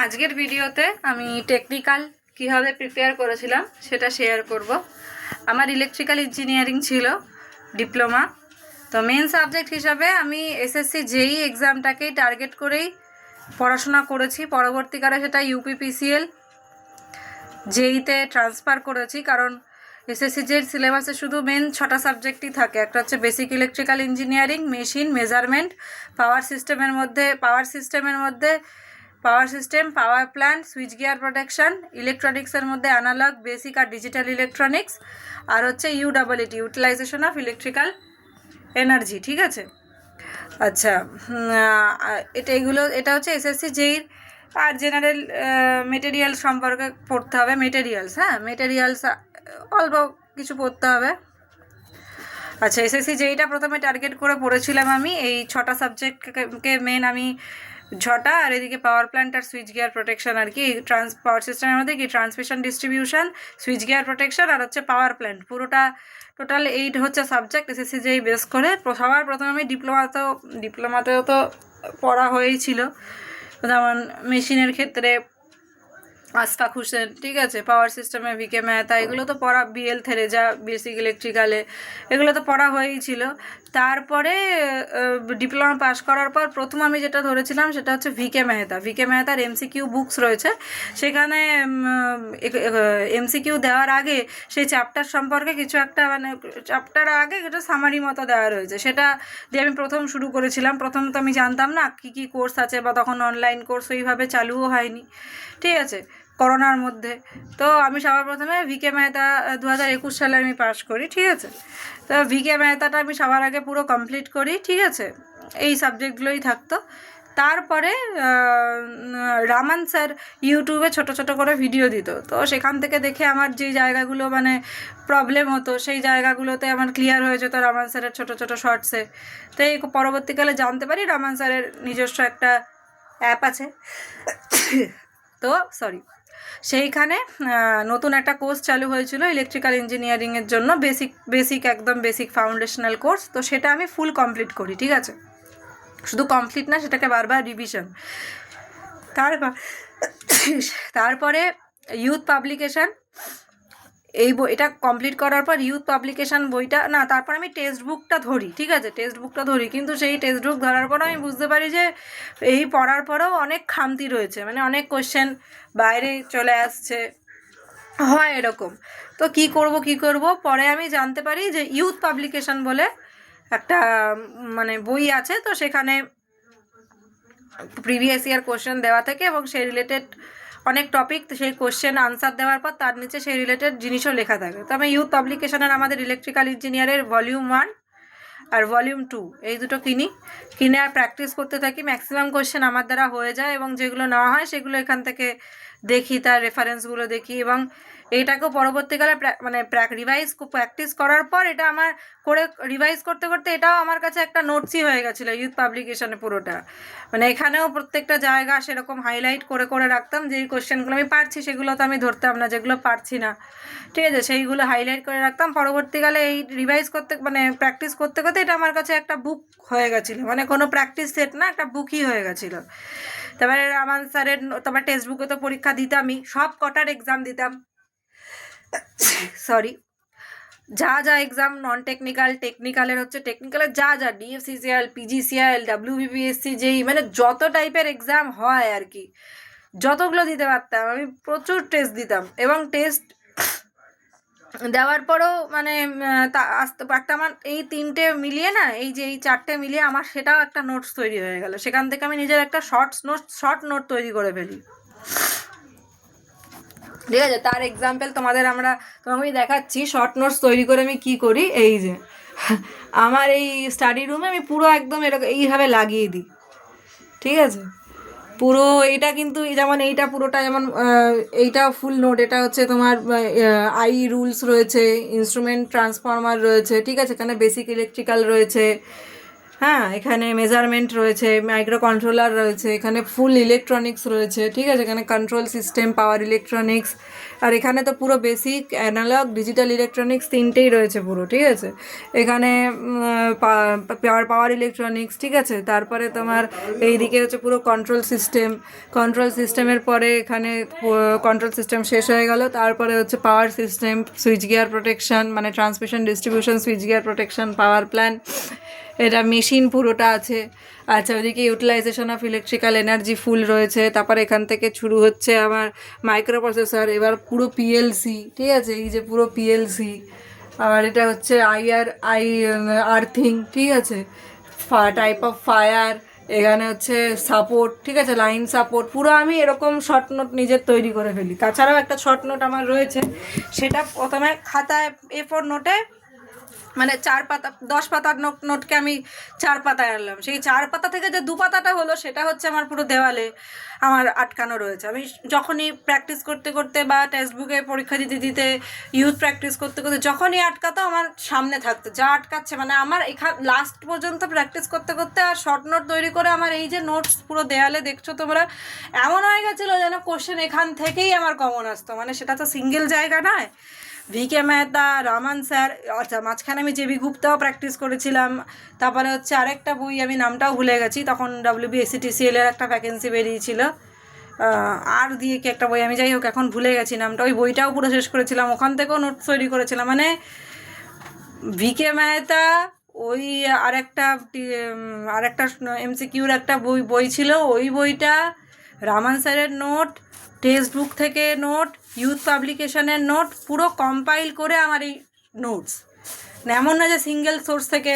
আজকের ভিডিওতে আমি টেকনিক্যাল কিভাবে প্রিপেয়ার করেছিলাম সেটা শেয়ার করব। আমার ইলেকট্রিক্যাল ইঞ্জিনিয়ারিং ছিল ডিপ্লোমা। তো মেন সাবজেক্ট হিসাবে আমি এসএসসি জেই এক্সামটাকেই টার্গেট করেই পড়াশোনা করেছি। পরবর্তীকালে সেটা ইউপিপিসিএল জেইতে ট্রান্সফার করেছি, কারণ এসএসসি জেইর সিলেবাসে শুধু মেন 6টা সাবজেক্টই থাকে। একটা হচ্ছে basic electrical engineering, machine, measurement, power system, power system, power plant, switch gear protection, ইলেকট্রনিক্সের মধ্যে অ্যানালগ, বেসিক আর ডিজিটাল ইলেকট্রনিক্স, আর হচ্ছে ইউডাবলইটি, ইউটিলাইজেশন অফ ইলেকট্রিক্যাল এনার্জি। ঠিক আছে, আচ্ছা, এটা হচ্ছে এসএসসি জেইর। আর জেনারেল মেটেরিয়াল সম্পর্কে পড়তে হবে, মেটেরিয়ালস অল্প কিছু পড়তে হবে। আচ্ছা, এসএসসি জেইটা প্রথমে টার্গেট করে পড়েছিলাম আমি এই 6টা সাবজেক্টকে মেন আমি 6টা, আর এদিকে পাওয়ার প্ল্যান্ট আর সুইচ গিয়ার প্রোটেকশন আর কি। পাওয়ার সিস্টেমের মধ্যে কি transmission, distribution, switch gear protection আর হচ্ছে পাওয়ার প্ল্যান্ট, পুরোটা টোটাল 8 হচ্ছে সাবজেক্ট এসএসসি জেই বেস করে। সবার প্রথমে আমি ডিপ্লোমাতেও তো পড়া হয়েই ছিল, যেমন মেশিনের ক্ষেত্রে আশফাক হোসেন, ঠিক আছে, পাওয়ার সিস্টেমে ভিকে মেহতা, এগুলো তো পড়া, বিএল থেরেজা, বেসিক ইলেকট্রিক্যালে, এগুলো তো পড়া হয়েই ছিল। তারপরে ডিপ্লোমা পাস করার পর প্রথম আমি যেটা ধরেছিলাম সেটা হচ্ছে ভিকে মেহতার এমসিকিউ বুকস রয়েছে। সেখানে এমসিকিউ দেওয়ার আগে সেই চ্যাপ্টার সম্পর্কে কিছু একটা, মানে চ্যাপ্টার আগে একটা সামারি মতো দেওয়া রয়েছে, সেটা দিয়ে আমি প্রথম শুরু করেছিলাম। প্রথম তো আমি জানতাম না কী কী কোর্স আছে, বা তখন অনলাইন কোর্স ওইভাবে চালুও হয়নি, ঠিক আছে, করোনার মধ্যে। তো আমি সবার প্রথমে ভিকে মেহতা 2021 সালে আমি পাস করি, ঠিক আছে। তো ভিকে মেহতাটা আমি সবার আগে পুরো কমপ্লিট করি, ঠিক আছে, এই সাবজেক্টগুলোই থাকতো। তারপরে রামান স্যার ইউটিউবে ছোট ছোট করে ভিডিও দিত, তো সেখান থেকে দেখে আমার যে জায়গাগুলো মানে প্রবলেম হতো সেই জায়গাগুলোতে আমার ক্লিয়ার হয়ে যেত রামান স্যারের ছোটো ছোটো শর্টসে। তো এই পরবর্তীকালে জানতে পারি রামান স্যারের নিজস্ব একটা অ্যাপ আছে, তো সেইখানে নতুন একটা কোর্স চালু হয়েছিল ইলেকট্রিক্যাল ইঞ্জিনিয়ারিংয়ের জন্য, একদম বেসিক ফাউন্ডেশনাল কোর্স। তো সেটা আমি ফুল কমপ্লিট করি, ঠিক আছে, শুধু কমপ্লিট না, সেটাকে বারবার রিভিশন। তারপরে ইউথ পাবলিকেশান, এটা কমপ্লিট করার পর ইউথ পাবলিকেশান বইটা না, তারপর আমি টেক্সট বুকটা ধরি, ঠিক আছে, কিন্তু সেই টেক্সট বুক ধরার পর আমি বুঝতে পারি যে এই পড়ার পরেও অনেক খামতি রয়েছে, মানে অনেক কোশ্চেন বাইরে চলে আসছে, হয় এরকম। তো কি করব, পরে আমি জানতে পারি যে ইউথ পাবলিকেশান বলে একটা মানে বই আছে, তো সেখানে প্রিভিয়াস ইয়ার কোশ্চেন দেওয়া থাকে এবং সেই রিলেটেড অনেক টপিক, সেই কোশ্চেন আনসার দেওয়ার পর তার নিচে সেই রিলেটেড জিনিসও লেখা থাকে। তো আমি ইউথ পাবলিকেশনের আমাদের ইলেকট্রিক্যাল ইঞ্জিনিয়ারের ভলিউম 1 আর ভলিউম 2 এই দুটো কিনে আর প্র্যাকটিস করতে থাকি। ম্যাক্সিমাম কোশ্চেন আমার দ্বারা হয়ে যায়, এবং যেগুলো নেওয়া হয় সেগুলো এখান থেকে দেখি, তার রেফারেন্সগুলো দেখি, এবং এইটাকেও পরবর্তীকালে মানে প্র্যাকটিস করার পর এটা আমার রিভাইজ করতে করতে এটাও আমার কাছে একটা নোটসই হয়ে গেছিলো ইউথ পাবলিকেশনে পুরোটা। মানে এখানেও প্রত্যেকটা জায়গা সেরকম হাইলাইট করে রাখতাম, যে এই কোশ্চেনগুলো আমি পারছি সেগুলো তো আমি ধরতাম না, যেগুলো পারছি না, ঠিক আছে, সেইগুলো হাইলাইট করে রাখতাম। পরবর্তীকালে এই রিভাইজ করতে, মানে প্র্যাকটিস করতে করতে এটা আমার কাছে একটা বুক হয়ে গেছিলো, মানে কোনো প্র্যাকটিস সেট না, একটা বুকই হয়ে গেছিলো। তারপরে আমার স্যারের, তারপর টেক্সট বুকে তো পরীক্ষা দিতামই, সব কটার এক্সাম দিতাম, যা এক্সাম, নন টেকনিক্যাল, টেকনিক্যালের যা ডিএফসিসিএল, পিজিসিএল, ডাব্লিউবিপিএসসি, যেই মানে যত টাইপের এক্সাম হয় আর কি, যতগুলো দিতে পারতাম আমি, প্রচুর টেস্ট দিতাম। এবং টেস্ট দেওয়ার পরেও মানে একটা আমার এই 3টে মিলিয়ে না, এই 4টে মিলিয়ে আমার সেটাও একটা নোটস তৈরি হয়ে গেল। সেখান থেকে আমি নিজের একটা শর্ট নোট তৈরি করে ফেলি, ঠিক আছে। তার এক্সাম্পল তোমাকে আমি দেখাচ্ছি শর্ট নোটস তৈরি করে আমি কি করি। এই যে আমার এই স্টাডি রুমে আমি পুরো একদম এরকম এইভাবে লাগিয়ে দিই, ঠিক আছে, পুরো এটা কিন্তু যেমন এইটা পুরোটা, যেমন এইটা ফুল নোট, এটা হচ্ছে তোমার আই রুলস রয়েছে, ইনস্ট্রুমেন্ট ট্রান্সফরমার রয়েছে, ঠিক আছে, এখানে বেসিক ইলেকট্রিক্যাল রয়েছে, হ্যাঁ, এখানে মেজারমেন্ট রয়েছে, মাইক্রো কন্ট্রোলার রয়েছে, এখানে ফুল ইলেকট্রনিক্স রয়েছে, ঠিক আছে, এখানে কন্ট্রোল সিস্টেম, পাওয়ার ইলেকট্রনিক্স, আর এখানে তো পুরো বেসিক অ্যানালগ ডিজিটাল ইলেকট্রনিক্স তিনটেই রয়েছে পুরো, ঠিক আছে। এখানে পাওয়ার ইলেকট্রনিক্স, ঠিক আছে, তারপরে তোমার এইদিকে হচ্ছে পুরো কন্ট্রোল সিস্টেম, কন্ট্রোল সিস্টেমের পরে এখানে কন্ট্রোল সিস্টেম শেষ হয়ে গেল, তারপরে হচ্ছে power system, switch gear protection, মানে transmission distribution switch gear protection, power plan, এটা মেশিন পুরোটা আছে। আচ্ছা, ওদিকে utilization of electrical energy full রয়েছে। তারপর এখান থেকে শুরু হচ্ছে আমার মাইক্রো প্রসেসর, এবার পুরো পিএলসি, ঠিক আছে, এই যে পুরো পিএলসি, আর এটা হচ্ছে আর্থিং, ঠিক আছে, টাইপ অফ ফায়ার, এখানে হচ্ছে সাপোর্ট, ঠিক আছে, লাইন সাপোর্ট, পুরো আমি এরকম শর্ট নোট নিজের তৈরি করে ফেলি। তাছাড়াও একটা শর্ট নোট আমার রয়েছে, সেটা প্রথমে খাতায় A4 নোটে, মানে 4 পাতা 10 পাতার নোটকে আমি 4 পাতায় আনলাম, সেই 4 পাতা থেকে যে 2 পাতাটা হলো সেটা হচ্ছে আমার পুরো দেওয়ালে আমার আটকানো রয়েছে। আমি যখনই প্র্যাকটিস করতে করতে বা টেক্সট বুকে পরীক্ষা দিতে দিতে, ইউথ প্র্যাকটিস করতে করতে যখনই আটকাতো আমার সামনে থাকতো, যা আটকাচ্ছে, মানে আমার লাস্ট পর্যন্ত প্র্যাকটিস করতে করতে আর শর্ট নোট তৈরি করে আমার এই যে নোটস পুরো দেয়ালে দেখছো তোমরা, এমন হয়ে গেছিলো যেন কোশ্চেন এখান থেকেই আমার কমন আসতো। মানে সেটা তো সিঙ্গেল জায়গা নয়, ভিকে মেহতা, রহমান স্যার, আচ্ছা মাঝখানে আমি জেবি গুপ্তাও প্র্যাকটিস করেছিলাম, তারপরে হচ্ছে আরেকটা বই আমি নামটাও ভুলে গেছি, তখন WBSCTCL এর একটা ভ্যাকেন্সি বেরিয়েছিল, আর দিয়ে কি একটা বই, আমি যাই হোক এখন ভুলে গেছি নামটা, ওই বইটাও পুরো শেষ করেছিলাম, ওখান থেকেও নোটস তৈরি করেছিলাম। মানে ভিকে মেহতা, ওই আরেকটা MCQর একটা বই ছিল, ওই বইটা, রামান স্যারের নোট, টেক্সট বুক থেকে নোট, ইউথ পাবলিকেশনের নোট, পুরো কম্পাইল করে আমার এই নোটস, এমন না যে সিঙ্গেল সোর্স থেকে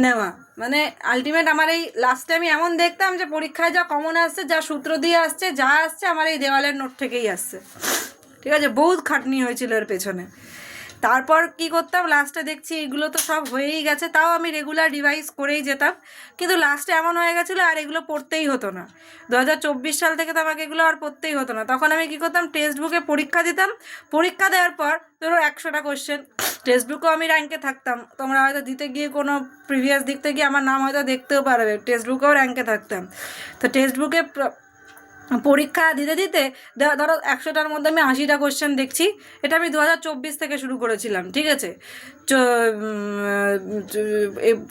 নেওয়া। মানে আলটিমেট আমার এই লাস্টে আমি এমন দেখতাম যে পরীক্ষায় যা কমন আসছে, যা সূত্র দিয়ে আসছে, যা আসছে আমার এই দেওয়ালের নোট থেকেই আসছে, ঠিক আছে, বহুত খাটনি হয়েছিল এর পেছনে। তারপর কি করতাম, লাস্টে দেখছি এগুলো তো সব হয়েই গেছে, তাও আমি রেগুলার রিভাইজ করেই যেতাম, কিন্তু লাস্টে এমন হয়ে গেছিলো আর এগুলো পড়তেই হতো না। 2024 সাল থেকে তো আমাকে এগুলো আর পড়তেই হতো না। তখন আমি কী করতাম, টেক্সট বুকে পরীক্ষা দিতাম, পরীক্ষা দেওয়ার পর ধরো 100টা কোশ্চেন, টেক্সট বুকেও আমি র্যাঙ্কে থাকতাম, তোমরা হয়তো দিতে গিয়ে কোনো প্রিভিয়াস দিকতে গিয়ে আমার নাম হয়তো দেখতেও পারবে, টেক্সট বুকেও র্যাঙ্কে থাকতাম। তো টেক্সট বুকে পরীক্ষা দিতে দিতে ধরো 100টার মধ্যে আমি 80টা কোশ্চেন দেখছি, এটা আমি 2024 থেকে শুরু করেছিলাম, ঠিক আছে।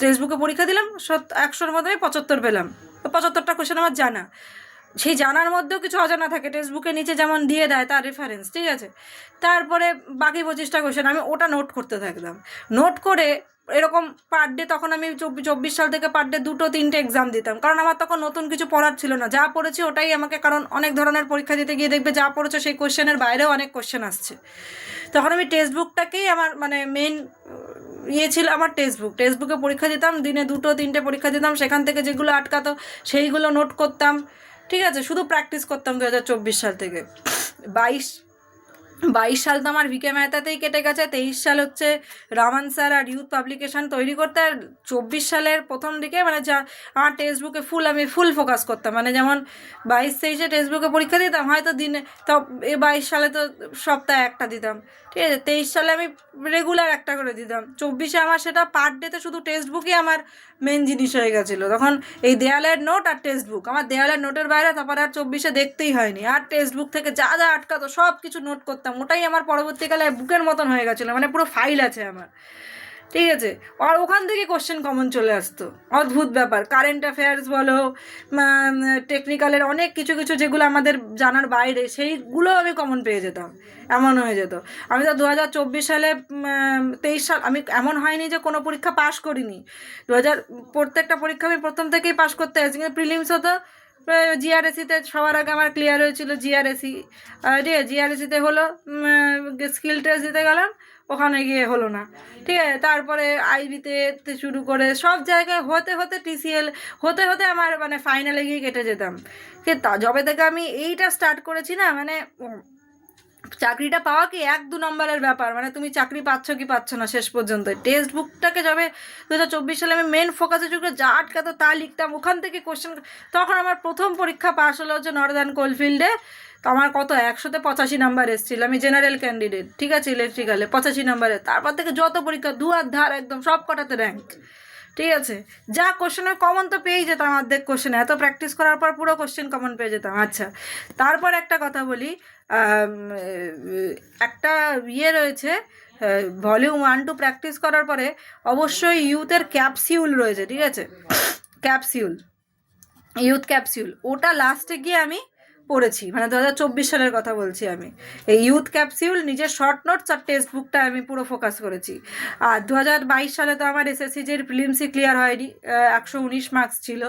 ফেসবুকে পরীক্ষা দিলাম, 100র মধ্যে আমি 75 পেলাম, 75টা কোশ্চেন আমার জানা, সেই জানার মধ্যেও কিছু অজানা থাকে, টেক্সটবুকের নিচে যেমন দিয়ে দেয় তার রেফারেন্স, ঠিক আছে। তারপরে বাকি 25টা কোশ্চেন আমি ওটা নোট করতে থাকলাম, নোট করে এরকম পার ডে, তখন আমি 24 সাল থেকে পার ডে 2-3টে এক্সাম দিতাম, কারণ আমার তখন নতুন কিছু পড়ার ছিল না, যা পড়েছি ওটাই আমাকে, কারণ অনেক ধরনের পরীক্ষা দিতে গিয়ে দেখবে যা পড়েছো সেই কোশ্চেনের বাইরেও অনেক কোশ্চেন আসছে। তখন আমি টেক্সটবুকটাকেই আমার মানে মেন ছিল আমার টেক্সটবুকে পরীক্ষা দিতাম, দিনে 2-3টে পরীক্ষা দিতাম, সেখান থেকে যেগুলো আটকাতো সেইগুলো নোট করতাম, ঠিক আছে, শুধু প্র্যাকটিস করতাম 2024 সাল থেকে। 22 সাল তো আমার ভিকে মেহতাতেই কেটে গেছে, 23 সাল হচ্ছে রামান স্যার আর ইউথ পাবলিকেশন তৈরি করতে, আর 24 সালের প্রথম দিকে মানে যা আমার টেক্সটবুকে আমি ফুল ফোকাস করতাম, মানে যেমন 22-23-এ টেক্সটবুকে পরীক্ষা দিতাম হয়তো দিনে, তো 22 সালে তো সপ্তাহে একটা দিতাম, ঠিক আছে, 23 সালে আমি রেগুলার একটা করে দিতাম, 24-এ আমার সেটা পার ডেতে শুধু টেক্সটবুকই আমার মেন জিনিস হয়ে গেছিলো। তখন এই দেয়ালের নোট আর টেক্সটবুক, আমার দেয়ালের নোটের বাইরে তারপরে আর 24-এ দেখতেই হয়নি, আর টেক্সটবুক থেকে যা যা আটকাতো সব কিছু নোট করতাম, ওটাই আমার পরবর্তীকালে বুকের মতন হয়ে গেছিলো, মানে পুরো ফাইল আছে আমার, ঠিক আছে। আর ওখান থেকে কোশ্চেন কমন চলে আসতো, অদ্ভুত ব্যাপার, কারেন্ট অ্যাফেয়ার্স বলো, টেকনিক্যালের অনেক কিছু কিছু যেগুলো আমাদের জানার বাইরে, সেইগুলো আমি কমন পেয়ে যেতাম, এমন হয়ে যেত। আমি তো 2024 সালে 23 সাল আমি এমন হয়নি যে কোনো পরীক্ষা পাশ করিনি, প্রত্যেকটা পরীক্ষা আমি প্রথম থেকেই পাশ করতে আসছি, কিন্তু প্রিলিমস হতো, জিআরএসিতে সবার আগে আমার ক্লিয়ার হয়েছিল জিআরএসি, ঠিক আছে, জিআরএসিতে হলো, স্কিল টেস্ট দিতে গেলাম, ওখানে গিয়ে হলো না, ঠিক আছে, তারপরে আইবিতে শুরু করে সব জায়গায় হতে হতে TCL হতে হতে আমার মানে ফাইনালে গিয়ে কেটে যেতাম। তা যবে থেকে আমি এইটা স্টার্ট করেছি না, মানে চাকরিটা পাওয়া কি 1-2 নম্বরের ব্যাপার, মানে তুমি চাকরি পাচ্ছ কি পাচ্ছ না শেষ পর্যন্ত, টেক্সট বুকটাকে যবে 2024 সালে আমি মেন ফোকাসে যুগে যা আটকাতো তা লিখতাম, ওখান থেকে কোশ্চেন, তখন আমার প্রথম পরীক্ষা পাস হলো হচ্ছে নর্দার্ন কোলফিল্ডে, তো আমার কত 100-তে 85 নাম্বার এসেছিল, আমি জেনারেল ক্যান্ডিডেট, ঠিক আছে, ইলেকট্রিক্যালে 85 নাম্বারে, তারপর থেকে যত পরীক্ষা দুয়ার ধার একদম সব কটাতে র্যাঙ্ক, ঠিক আছে, যা কোশ্চেনে কমন তো পেয়েই যেতাম, অর্ধেক কোশ্চেনে এত প্র্যাকটিস করার পর পুরো কোশ্চেন কমন পেয়ে যেতাম। আচ্ছা, তারপর একটা কথা বলি, একটা ইয়ে রয়েছে, ভলিউম 1-2 প্র্যাকটিস করার পরে অবশ্যই ইউথের ক্যাপসিউল রয়েছে, ঠিক আছে, ক্যাপসিউল, ইউথ ক্যাপসিউল, ওটা লাস্টে গিয়ে আমি পড়েছি, মানে 2024 সালের কথা বলছি আমি। এই ইউথ ক্যাপসিউল, নিজের শর্ট নোটস আর টেক্সট বুকটা আমি পুরো ফোকাস করেছি। আর 2022 সালে তো আমার এসএসসি যে প্রিলিমসই ক্লিয়ার হয়নি, 119 মার্কস ছিল,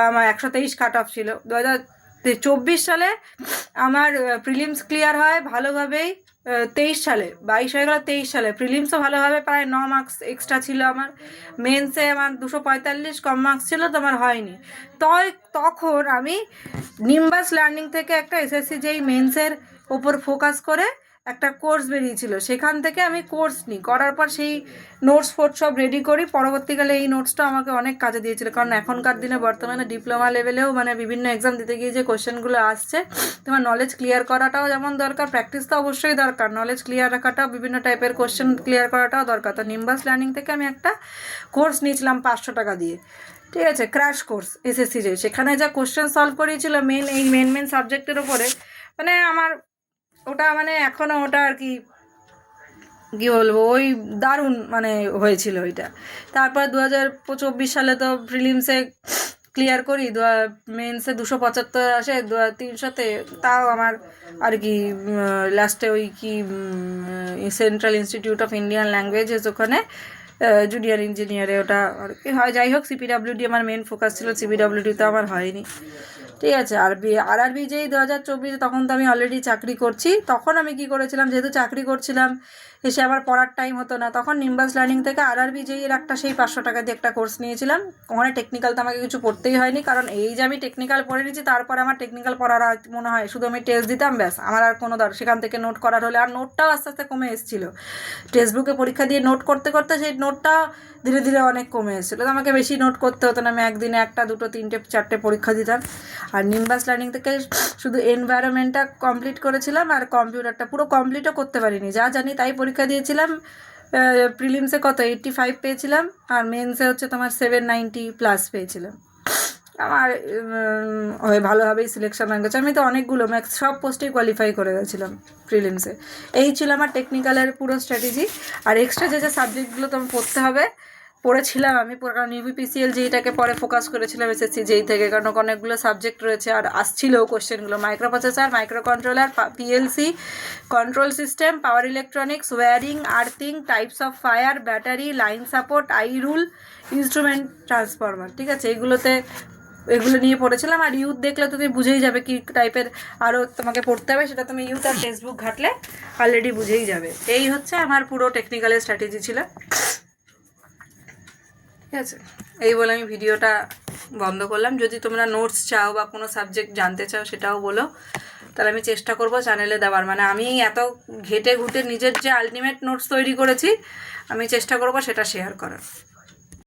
আমার 123 কাট অফ ছিল। 2024 সালে আমার প্রিলিমস ক্লিয়ার হয় ভালোভাবেই, 23 সালে, 22 হয়ে গেল, 23 সালে প্রিলিমসও ভালোভাবে, প্রায় 9 মার্কস এক্সট্রা ছিল আমার। মেন্সে আমার 245 কম মার্কস ছিল, তো আমার হয়নি। তখন আমি নিম্বাস লার্নিং থেকে একটা এসএসসি যেই মেন্সের ওপর ফোকাস করে একটা কোর্স বেরিয়েছিল, সেখান থেকে আমি কোর্স নিই, করার পর সেই নোটস ফোর্স সব রেডি করি। পরবর্তীকালে এই নোটসটা আমাকে অনেক কাজে দিয়েছিল, কারণ এখনকার দিনে বর্তমানে ডিপ্লোমা লেভেলেও মানে বিভিন্ন এক্সাম দিতে গিয়ে যে কোশ্চেনগুলো আসছে, তোমার নলেজ ক্লিয়ার করাটাও যেমন দরকার, প্র্যাকটিস তো অবশ্যই দরকার, নলেজ ক্লিয়ার রাখাটাও, বিভিন্ন টাইপের কোশ্চেন ক্লিয়ার করাটাও দরকার। তো নিম্বাস লার্নিং থেকে আমি একটা কোর্স নিয়েছিলাম 500 টাকা দিয়ে, ঠিক আছে, ক্র্যাশ কোর্স এসএসসি যে, সেখানে যা কোশ্চেন সলভ করিয়েছিল মেন সাবজেক্টের ওপরে, মানে আমার ওটা মানে এখনও ওটা আর কি কী বলবো, ওই দারুণ মানে হয়েছিল ওইটা। তারপর 2024 সালে তো প্রিলিমসে ক্লিয়ার করি, মেন্সে 275 আসে 300-তে, তাও আমার আর কি লাস্টে ওই কি central institute of Indian languages, ওখানে জুনিয়র ইঞ্জিনিয়ারে ওটা আর কি হয়। যাই হোক, সিপিডাব্লিউডি আমার মেন ফোকাস ছিল, সিপিডাব্লিউডিতে আমার হয়নি, ঠিক আছে। আরআরবি যেই 2024, তখন তো আমি অলরেডি চাকরি করছি। তখন আমি কি করেছিলাম, যেহেতু চাকরি করছিলাম, এসে আবার পড়ার টাইম হতো না, তখন নিম্বাস লার্নিং থেকে আরআরবি যেই এর একটা সেই 500 টাকা দিয়ে একটা কোর্স নিয়েছিলাম। ওখানে টেকনিক্যাল তো আমাকে কিছু পড়তেই হয়নি, কারণ এই যে আমি টেকনিক্যাল পড়ে নিয়েছি, তারপরে আমার টেকনিক্যাল পড়ার আর মনে হয় শুধু আমি টেস্ট দিতাম, ব্যাস, আমার আর কোনো সেখান থেকে নোট করার হলে, আর নোটটাও আস্তে আস্তে কমে এসেছিলো। টেক্সট বুকে পরীক্ষা দিয়ে নোট করতে করতে সেই নোটটা ধীরে ধীরে অনেক কমে এসেছিলো, তো আমাকে বেশি নোট করতে হতো না, আমি একদিনে 1, 2, 3, 4 পরীক্ষা দিতাম। আর নিম্বাস লার্নিং থেকে শুধু এনভায়রনমেন্টটা কমপ্লিট করেছিলাম, আর কম্পিউটারটা পুরো কমপ্লিটও করতে পারিনি, যা জানি তাই পরীক্ষা দিয়েছিলাম। প্রিলিমসে কত 85 পেয়েছিলাম, আর মেন্সে হচ্ছে তোমার 790+ পেয়েছিলাম। আমার ভালোভাবেই সিলেকশন হয়ে গেছে, আমি তো অনেকগুলো সব পোস্টেই কোয়ালিফাই করে গেছিলাম প্রিলিমসে। এই ছিল আমার টেকনিক্যালের পুরো স্ট্র্যাটেজি। আর এক্সট্রা যে সাবজেক্টগুলো তোমার পড়তে হবে, পড়েছিলাম আমি, কারণ ইউপিপিসিএল যেইটাকে পরে ফোকাস করেছিলাম এসএসসি যেই থেকে, কারণ অনেকগুলো সাবজেক্ট রয়েছে আর আসছিল কোশ্চেনগুলো, microprocessor, microcontroller, PLC, control system, power electronics, wiring, earthing, types of fire, battery, line support, I rule, instrument transformer, ঠিক আছে, এগুলো নিয়ে পড়েছিলাম। আর ইউথ দেখলে তুমি বুঝেই যাবে কী টাইপের আরও তোমাকে পড়তে হবে, সেটা তুমি ইউথ আর টেক্সট বুক ঘাটলে অলরেডি বুঝেই যাবে। এই হচ্ছে আমার পুরো টেকনিক্যালের স্ট্র্যাটেজি ছিল, ঠিক আছে। এই বলে আমি ভিডিওটা বন্ধ করলাম। যদি তোমরা নোটস চাও বা কোনো সাবজেক্ট জানতে চাও, সেটাও বলো, তাহলে আমি চেষ্টা করব চ্যানেলে দেওয়ার। মানে আমি এত ঘেটে ঘুটে নিজের যে আলটিমেট নোটস তৈরি করেছি, আমি চেষ্টা করব সেটা শেয়ার করার।